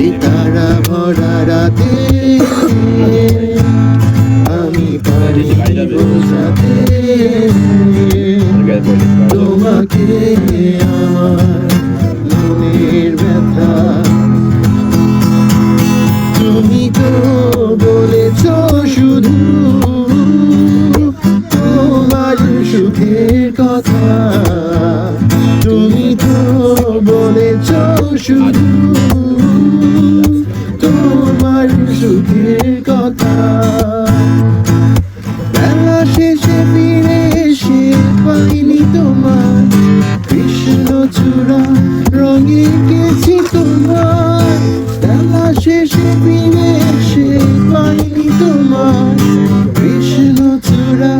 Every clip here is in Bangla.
এই তারা ভরা রাতে আমি পারি বোঝাতে তোমাকে আমার মনের ব্যথা। তুমি তো বলেছ শুধু তোমার সুখের কথা, তুমি তো বলেছ শুধু তোমার সুখের কথা। বেলা শেষে ফিরে এসে পাইনি তোমার কৃষ্ণচূড়া রঙে গেছি তোমার। বেলা শেষে ফিরে এসে পাইনি তোমার কৃষ্ণচূড়া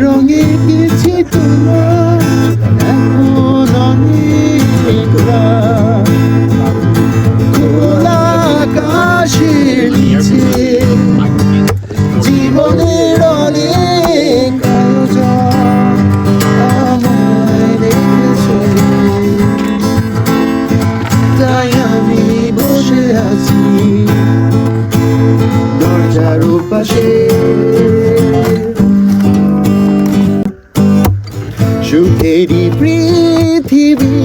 রঙে গেছি তোমার। এখন অনেক রাত, খোলা আকাশের নিচে জীবনের অনেক আয়োজন আমায় রেখেছে, তাই আমি বসে আছি দরজার পাশে। সুখেরই পৃথিবী,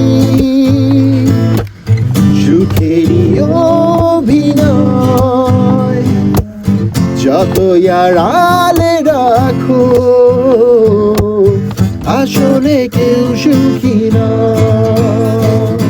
সুখেরই অভিনয়, যতই আড়ালে রাখো আসলে কেউ সুখী নয়।